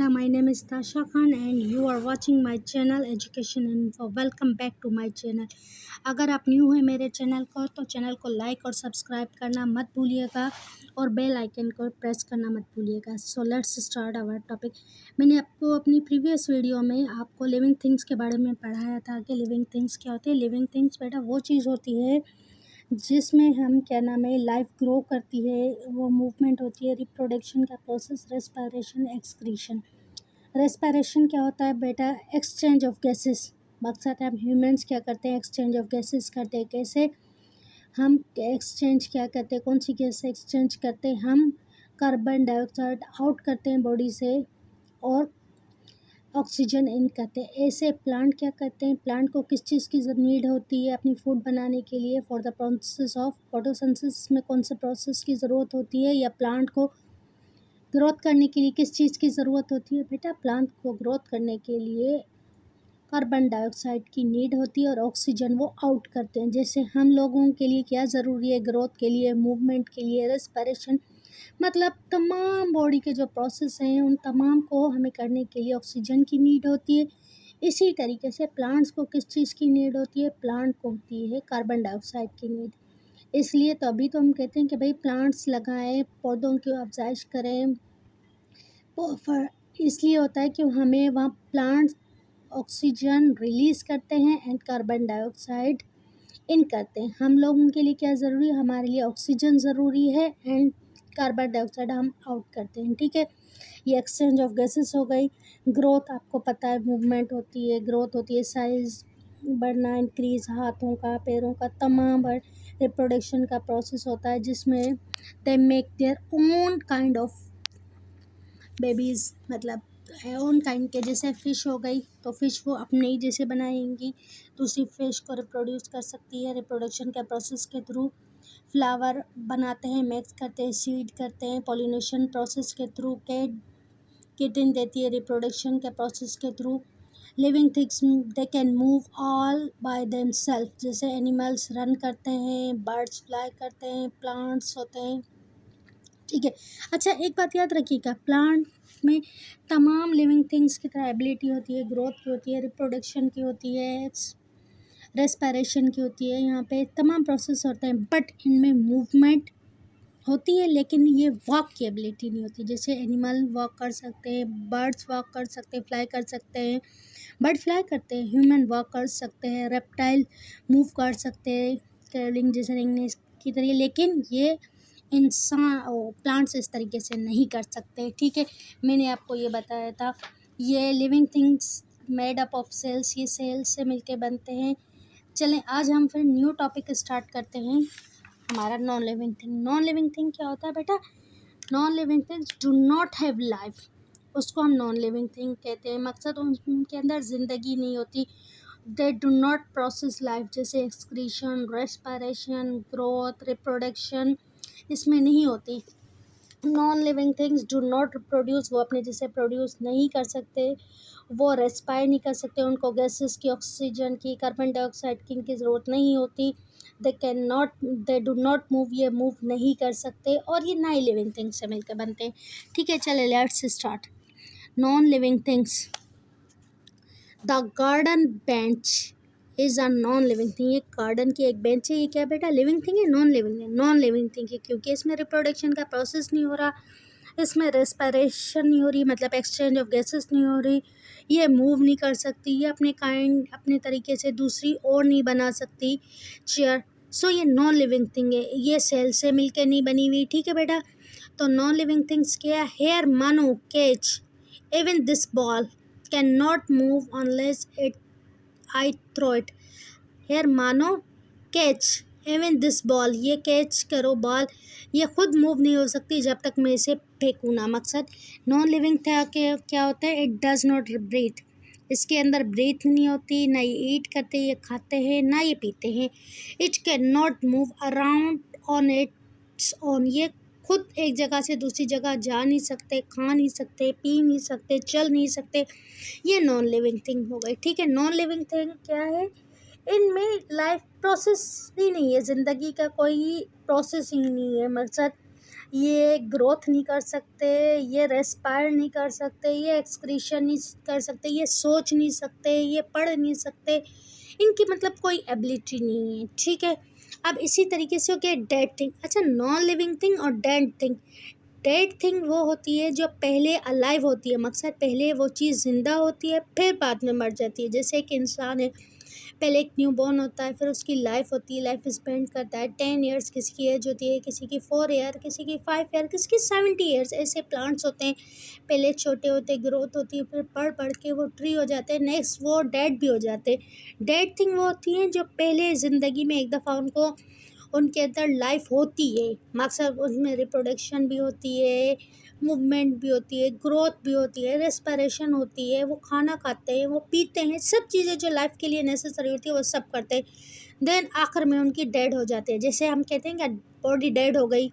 beta. My name is Tasha Khan and you are watching my channel Education Info. Welcome back to my channel. अगर आप new हैं मेरे channel को तो channel को like और सब्सक्राइब करना मत भूलिएगा और बेल आइकन को प्रेस करना मत भूलिएगा. So let's start our topic. मैंने आपको अपनी प्रीवियस वीडियो में आपको लिविंग थिंग्स के बारे में पढ़ाया था कि लिविंग थिंग्स क्या होते हैं. लिविंग थिंग्स बेटा वो चीज़ होती है जिसमें हम क्या नाम है लाइफ ग्रो करती है, वो मूवमेंट होती है, रिप्रोडक्शन का प्रोसेस, रेस्पिरेशन, एक्सक्रीशन. रेस्पिरेशन क्या होता है बेटा? Exchange of gases. मकसद है हम ह्यूमंस क्या करते हैं? एक्सचेंज ऑफ गैसेस करते हैं. कैसे हम एक्सचेंज क्या करते हैं? कौन सी गैस एक्सचेंज करते हैं? हम कार्बन डाइऑक्साइड आउट करते हैं बॉडी से और ऑक्सीजन इन करते हैं. ऐसे प्लांट क्या करते हैं? प्लांट को किस चीज़ की नीड होती है अपनी फूड बनाने के लिए? For the process of photosynthesis में कौन से प्रोसेस की ज़रूरत होती है? या प्लांट को ग्रोथ करने के लिए किस चीज़ की ज़रूरत होती है? बेटा प्लांट को ग्रोथ करने के लिए कार्बन डाइऑक्साइड की नीड होती है और ऑक्सीजन वो आउट करते हैं. जैसे हम लोगों के लिए क्या ज़रूरी है? ग्रोथ के लिए, मूवमेंट के लिए, रेस्पिरेशन, मतलब तमाम बॉडी के जो प्रोसेस हैं उन तमाम को हमें करने के लिए ऑक्सीजन की नीड होती है. इसी तरीके से प्लांट्स को किस चीज़ की नीड होती है? प्लांट को होती है कार्बन डाइऑक्साइड की नीड. इसलिए तो अभी तो हम कहते हैं कि भाई प्लांट्स लगाएं, पौधों की अफजाइश करें. इसलिए होता है कि हमें वहाँ प्लांट्स ऑक्सीजन रिलीज़ करते हैं एंड कार्बन डाइऑक्साइड इन करते हैं. हम लोगों के लिए क्या ज़रूरी है? हमारे लिए ऑक्सीजन ज़रूरी है एंड कार्बन डाइऑक्साइड हम आउट करते हैं. ठीक है, ये एक्सचेंज ऑफ गैसेस हो गई. ग्रोथ आपको पता है, मूवमेंट होती है, ग्रोथ होती है, साइज़ बढ़ना, इंक्रीज हाथों का, पैरों का, तमाम रिप्रोडक्शन का प्रोसेस होता है जिसमें they make their own kind of babies, मतलब ओन काइंड के. जैसे फ़िश हो गई तो फ़िश वो अपने ही जैसे बनाएंगी, दूसरी फ़िश को रिप्रोड्यूस कर सकती है रिप्रोडक्शन के प्रोसेस के थ्रू. फ्लावर बनाते हैं, मिक्स करते हैं, सीड करते हैं, पॉलिनेशन प्रोसेस के थ्रू. किटिन देती है रिप्रोडक्शन के प्रोसेस के through. Living things they can move all by themselves. जैसे एनिमल्स रन करते हैं, बर्ड्स फ्लाई करते हैं, प्लांट्स होते हैं. ठीक है. अच्छा, एक बात याद रखिएगा, प्लांट में तमाम लिविंग थिंग्स की तरह एबिलिटी होती है, ग्रोथ की होती है, रिप्रोडक्शन की होती है, रेस्पिरेशन की होती है. यहाँ पे तमाम प्रोसेस होते हैं बट इनमें मूवमेंट होती है लेकिन ये वॉक की एबिलिटी नहीं होती. जैसे एनिमल वॉक कर सकते हैं, बर्ड्स वॉक कर सकते हैं, फ्लाई कर सकते हैं, बर्ड फ्लाई करते हैं, ह्यूमन वॉक कर सकते हैं, रेप्टाइल मूव कर सकते हैं ट्रेवलिंग जैसे रेंगने की तरह, लेकिन ये इंसान प्लांट्स इस तरीके से नहीं कर सकते. ठीक है, मैंने आपको ये बताया था. ये living things made up of cells, ये सेल्स से मिलके बनते हैं. चलें आज हम फिर न्यू टॉपिक स्टार्ट करते हैं, हमारा non living thing. Non living thing क्या होता है बेटा? Non living things do not have life, उसको हम नॉन लिविंग थिंग कहते हैं. मकसद उनके अंदर ज़िंदगी नहीं होती. They do not process life, जैसे एक्सक्रीशन, रेस्पिरेशन, ग्रोथ, रिप्रोडक्शन इसमें नहीं होती. Non living things do not produce, वो अपने जैसे प्रोड्यूस नहीं कर सकते, वो रेस्पायर नहीं कर सकते, उनको गैसेस की, ऑक्सीजन की, कार्बन डाइऑक्साइड की इनकी ज़रूरत नहीं होती. दे डू नॉट मूव, ये मूव नहीं कर सकते और ये नॉन लिविंग थिंग्स से मिलकर बनते हैं. ठीक है, चले let's start. Non living things. The garden bench is a non living thing. ये गार्डन की एक बेंच है, ये क्या बेटा? लिविंग थिंग है? नॉन लिविंग है. नॉन लिविंग थिंग है क्योंकि इसमें रिप्रोडक्शन का प्रोसेस नहीं हो रहा, इसमें रेस्पिरेशन नहीं हो रही, मतलब एक्सचेंज ऑफ गैसेस नहीं हो रही, ये मूव नहीं कर सकती, ये अपने तरीके से दूसरी और नहीं बना सकती चेयर. सो ये नॉन लिविंग थिंग है, ये सेल से मिलके नहीं बनी हुई. ठीक है बेटा, तो नॉन लिविंग थिंग्स क्या है? Here Mano catch even this ball can not move unless it I throw it. Here Mano catch even this ball, ये कैच करो बॉल, ये खुद मूव नहीं हो सकती जब तक मैं इसे फेंकूँ ना. मकसद नॉन लिविंग था क्या होता है? इट डज़ नॉट ब्रीथ, इसके अंदर ब्रीथ नहीं होती, ना ये ईट करते, ये खाते हैं, ना ये पीते हैं. It can not move around on its own, ये खुद एक जगह से दूसरी जगह जा नहीं सकते, खा नहीं सकते, पी नहीं सकते, चल नहीं सकते. ये नॉन लिविंग थिंग हो गई. ठीक है, नॉन लिविंग थिंग क्या है? इनमें लाइफ प्रोसेस ही नहीं है, ज़िंदगी का कोई प्रोसेस ही नहीं है. मकसद ये ग्रोथ नहीं कर सकते, ये रेस्पायर नहीं कर सकते, ये एक्सक्रीशन नहीं कर सकते, ये सोच नहीं सकते, ये पढ़ नहीं सकते, इनकी मतलब कोई एबिलिटी नहीं है, ठीक है। अब इसी तरीके से हो गया डेड थिंग। अच्छा, नॉन लिविंग थिंग और डेड थिंग। डेड थिंग वो होती है जो पहले अलाइव होती है, मकसद पहले वो चीज़ ज़िंदा होती है फिर बाद में मर जाती है। जैसे एक इंसान है, पहले एक न्यूबॉर्न होता है, फिर उसकी लाइफ होती है, लाइफ स्पेंड करता है 10 ईयर्स, किसी की एज होती है, किसी की 4 ईयर, किसी की 5 ईयर, किसी की 70 ईयर्स। ऐसे प्लांट्स होते हैं, पहले छोटे होते, ग्रोथ होती है, फिर पढ़ पढ़ के वो ट्री हो जाते हैं, नेक्स्ट वो डेड भी हो जाते हैं। डेड थिंग वो होती हैं जो पहले ज़िंदगी में एक दफ़ा उनको उनके अंदर लाइफ होती है, मकसद उसमें रिप्रोडक्शन भी होती है, मूवमेंट भी होती है, ग्रोथ भी होती है, रेस्पिरेशन होती है, वो खाना खाते हैं, वो पीते हैं, सब चीज़ें जो लाइफ के लिए नेसेसरी होती है वो सब करते हैं। देन आखिर में उनकी डेड हो जाते हैं। जैसे हम कहते हैं कि बॉडी डेड हो गई,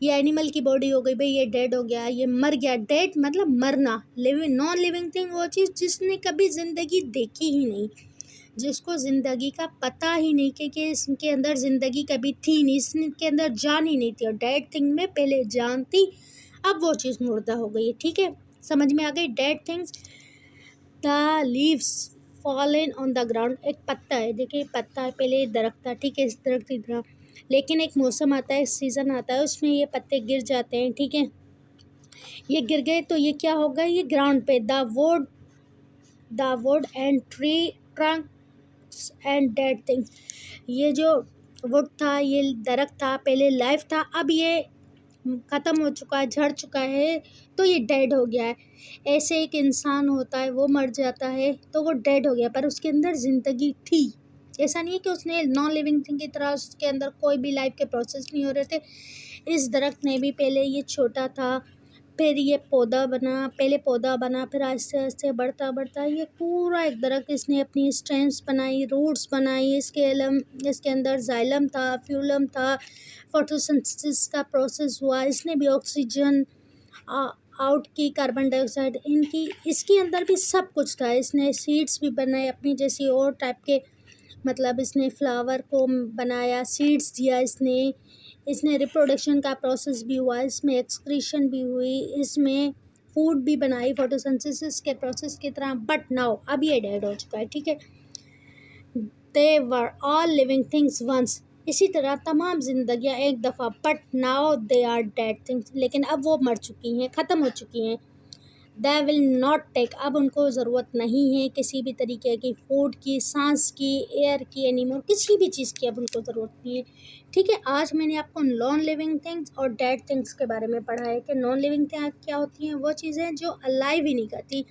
ये एनिमल की बॉडी हो गई, भाई ये डेड हो गया, ये मर गया। डेड मतलब मरना। लिविंग, नॉन लिविंग थिंग वो चीज़ जिसने कभी ज़िंदगी देखी ही नहीं, जिसको ज़िंदगी का पता ही नहीं कि इसके अंदर ज़िंदगी कभी थी नहीं, इसके अंदर जान ही नहीं थी। और डेड थिंग में पहले जान थी, अब वो चीज़ मुर्दा हो गई है, ठीक है। समझ में आ गई? Dead things, the leaves fallen on the ground. एक पत्ता है, देखिए पत्ता है, पहले दरख्त था, ठीक है, इस दरख्त की तरह, लेकिन एक मौसम आता है, सीज़न आता है, उसमें ये पत्ते गिर जाते हैं, ठीक है। ये गिर गए तो ये क्या होगा, ये ग्राउंड पे the wood and tree trunk and dead things. ये जो वुड था, ये दरख्त था, पहले लाइफ था, अब ये ख़त्म हो चुका है, झड़ चुका है, तो ये डेड हो गया है। ऐसे एक इंसान होता है, वो मर जाता है तो वो डेड हो गया, पर उसके अंदर ज़िंदगी थी। ऐसा नहीं है कि उसने नॉन लिविंग थिंग की तरह उसके अंदर कोई भी लाइफ के प्रोसेस नहीं हो रहे थे। इस दरख्त ने भी पहले ये छोटा था, फिर ये पौधा बना, पहले पौधा बना, फिर आहिस्ते आहिस्ते बढ़ता बढ़ता ये पूरा एक दरख्त, इसने अपनी स्टेम्स बनाई, रूट्स बनाई, इसके अंदर जाइलम था, फ्यूलम था, फोटोसिंथेसिस का प्रोसेस हुआ, इसने भी ऑक्सीजन आउट की, कार्बन डाइऑक्साइड इनकी, इसके अंदर भी सब कुछ था। इसने सीड्स भी बनाए अपनी जैसी और टाइप के, मतलब इसने फ्लावर को बनाया, सीड्स दिया इसने, इसने रिप्रोडक्शन का प्रोसेस भी हुआ, इसमें एक्सक्रीशन भी हुई, इसमें फूड भी बनाई फोटोसिंथेसिस के प्रोसेस की तरह। बट नाउ अब ये डेड हो चुका है, ठीक है। They were all living things once. इसी तरह तमाम जिंदगियां एक दफ़ा, but now they are dead things, लेकिन अब वो मर चुकी हैं, ख़त्म हो चुकी हैं। दे विल नॉट टेक, अब उनको ज़रूरत नहीं है किसी भी तरीके की फूड की, सांस की, एयर की, एनीमोर किसी भी चीज़ की अब उनको ज़रूरत नहीं है, ठीक है। आज मैंने आपको नॉन लिविंग थिंग्स और डेड थिंग्स के बारे में पढ़ा है कि नॉन लिविंग थिंग क्या होती हैं, वो चीज़ें जो अलाइव ही नहीं करती,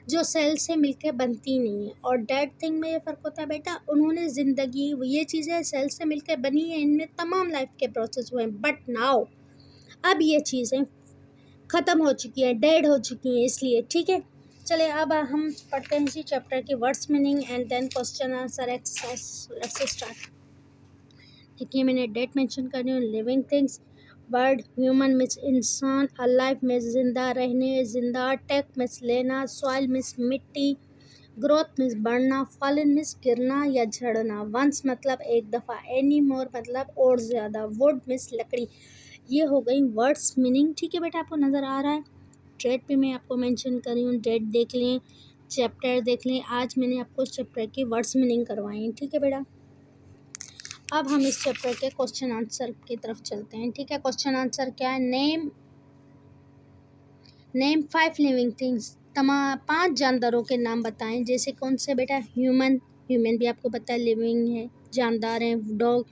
जो सेल से मिलके बनती नहीं है। और डेड थिंग में ये फ़र्क होता है बेटा, उन्होंने ज़िंदगी, ये चीज़ें सेल से मिलकर बनी है, इनमें तमाम लाइफ के प्रोसेस हुए हैं, बट नाउ अब ये चीज़ें ख़त्म हो चुकी है, डेड हो चुकी हैं, इसलिए, ठीक है। चलिए अब हम पढ़ते हैं इसी चैप्टर की words meaning and then question answer exercise. Let's start. देखिए मैंने डेट मेंशन कर रही हूँ, living things, word human means इंसान, अलाइव मीन्स जिंदा रहने, जिंदा, टेक मीन्स लेना, सॉइल मीन्स मिट्टी, ग्रोथ मीन्स बढ़ना, फॉलन मीन्स गिरना या झड़ना, वंस मतलब एक दफ़ा, एनी मोर मतलब और ज़्यादा, वुड मीन्स लकड़ी। ये हो गई वर्ड्स मीनिंग, ठीक है बेटा, आपको नज़र आ रहा है। डेट पे मैं आपको मेंशन कर रही हूँ, डेट देख लें, चैप्टर देख लें। आज मैंने आपको इस चैप्टर की वर्ड्स मीनिंग करवाई हैं, ठीक है बेटा। अब हम इस चैप्टर के क्वेश्चन आंसर की तरफ चलते हैं, ठीक है। क्वेश्चन आंसर क्या है, नेम 5 लिविंग थिंग्स, 5 जानदारों के नाम बताएं। जैसे कौन से बेटा, ह्यूमन भी आपको पता है लिविंग है, जानदार हैं। डॉग,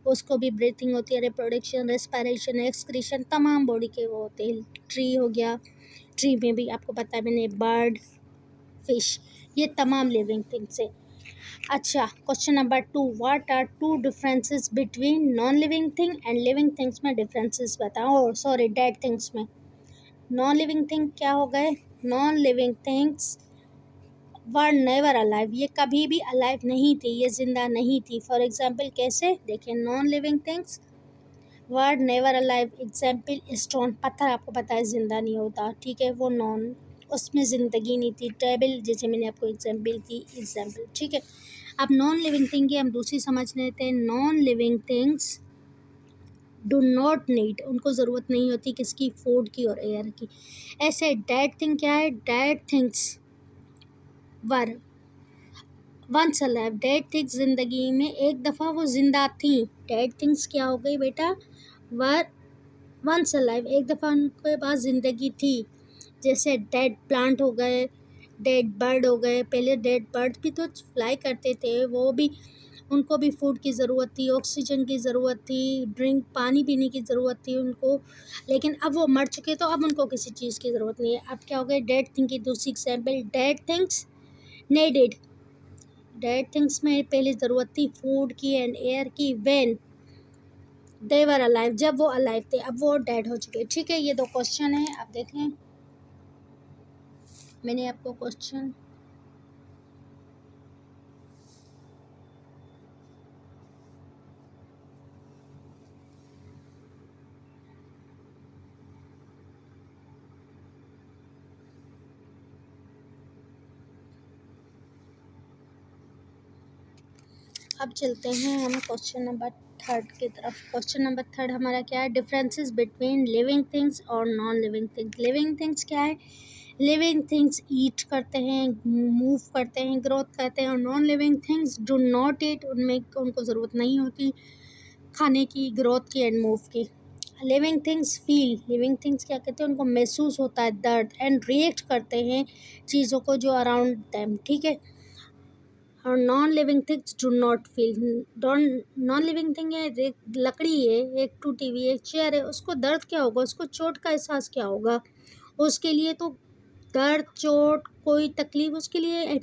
उसको भी ब्रीथिंग होती है, रिप्रोडक्शन, रेस्पिरेशन, एक्सक्रीशन, तमाम बॉडी के वो होते हैं। ट्री हो गया, ट्री में भी आपको पता है मैंने, बर्ड, फिश, ये तमाम लिविंग थिंग्स है। अच्छा, question number 2, what are 2 differences between non living thing and living things में डिफरेंसेस बताओ। सॉरी, डेड थिंग्स में। नॉन लिविंग थिंग क्या हो गए, non living things were never alive, ये कभी भी अलाइव नहीं थी, ये जिंदा नहीं थी। फॉर एग्जाम्पल कैसे, देखिए, non living things were never alive, example stone, पत्थर आपको पता है जिंदा नहीं होता, ठीक है, वो नॉन, उसमें ज़िंदगी नहीं थी। टेबल, जैसे मैंने आपको एग्जाम्पल की, एग्जाम्पल, ठीक है। अब नॉन लिविंग थिंग की हम दूसरी समझ लेते हैं। Non living things do not need, उनको ज़रूरत नहीं होती किसकी, फूड की और एयर की। ऐसे डेड थिंग क्या है, dead things were once alive, dead things ज़िंदगी में एक दफ़ा वो ज़िंदा थी। डेड थिंग्स क्या हो गई बेटा, वर वंस अलाइव, एक दफ़ा उनके पास ज़िंदगी थी। जैसे डेड प्लांट हो गए, डेड बर्ड हो गए। पहले डेड बर्ड भी तो फ्लाई करते थे, वो भी, उनको भी फूड की ज़रूरत थी, ऑक्सीजन की ज़रूरत थी, ड्रिंक पानी पीने की ज़रूरत थी उनको, लेकिन अब वो मर चुके तो अब उनको किसी चीज़ की ज़रूरत नहीं है। अब क्या हो गया, डेड थिंग की दूसरी example, dead things needed, dead things में पहले ज़रूरत थी फूड की एंड एयर की, व्हेन दे वर अलाइव, जब वो अलाइव थे, अब वो डेड हो चुके। ठीक है, ये दो क्वेश्चन है, आप देख लें। मैंने आपको क्वेश्चन अब चलते हैं हम क्वेश्चन नंबर थर्ड की तरफ। क्वेश्चन नंबर थर्ड हमारा क्या है, डिफरेंसेस बिटवीन लिविंग थिंग्स और non living things. Living things क्या है, लिविंग थिंग्स ईट करते हैं, मूव करते हैं, ग्रोथ करते हैं, और non living things do not eat, उनमें उनको ज़रूरत नहीं होती खाने की, ग्रोथ की एंड मूव की। Living things feel, living things क्या कहते हैं, उनको महसूस होता है दर्द, एंड रिएक्ट करते हैं चीज़ों को जो अराउंड देम। ठीक है, और non living things do not feel. Non living thing है, एक लकड़ी है, एक टूटी हुई एक चेयर है, उसको दर्द क्या होगा, उसको चोट का एहसास क्या होगा, उसके लिए तो दर्द चोट कोई तकलीफ उसके लिए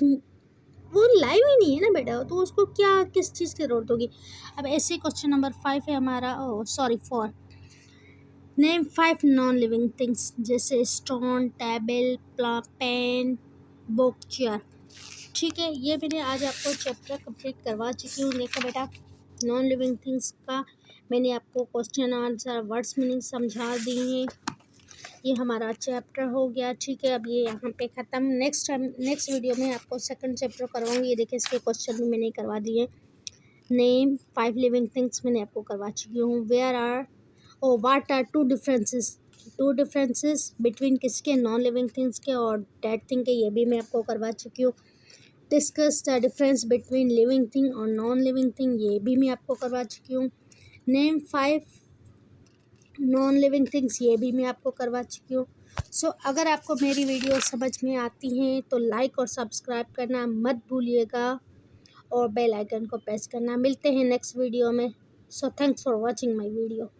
वो लाइव ही नहीं है ना बेटा, तो उसको क्या किस चीज़ की ज़रूरत होगी। अब ऐसे क्वेश्चन नंबर 5 है हमारा, sorry 4, name 5 non living things, जैसे stone, table, pen, book, chair. ठीक है, ये मैंने आज आपको चैप्टर कंप्लीट करवा चुकी हूँ। देखो बेटा, नॉन लिविंग थिंग्स का मैंने आपको क्वेश्चन आंसर वर्ड्स मीनिंग समझा दी हैं। ये हमारा चैप्टर हो गया। ठीक है, अब ये यहाँ पे ख़त्म। नेक्स्ट टाइम नेक्स्ट वीडियो में आपको सेकंड चैप्टर करवाऊँगी। ये देखिए, इसके क्वेश्चन भी मैंने करवा दिए। नेम 5 लिविंग थिंग्स मैंने आपको करवा चुकी हूँ। What are two differences between किसके, नॉन लिविंग थिंग्स के और डेड थिंग के, ये भी मैं आपको करवा चुकी हूँ। Discuss the difference between living thing और नॉन लिविंग थिंग, ये भी मैं आपको करवा चुकी हूँ। नेम 5 नॉन लिविंग थिंग्स, ये भी मैं आपको करवा चुकी हूँ। सो अगर आपको मेरी वीडियो समझ में आती हैं तो लाइक और सब्सक्राइब करना मत भूलिएगा, और बेल आइकन को प्रेस करना। मिलते हैं नेक्स्ट वीडियो में। So thanks for watching my video.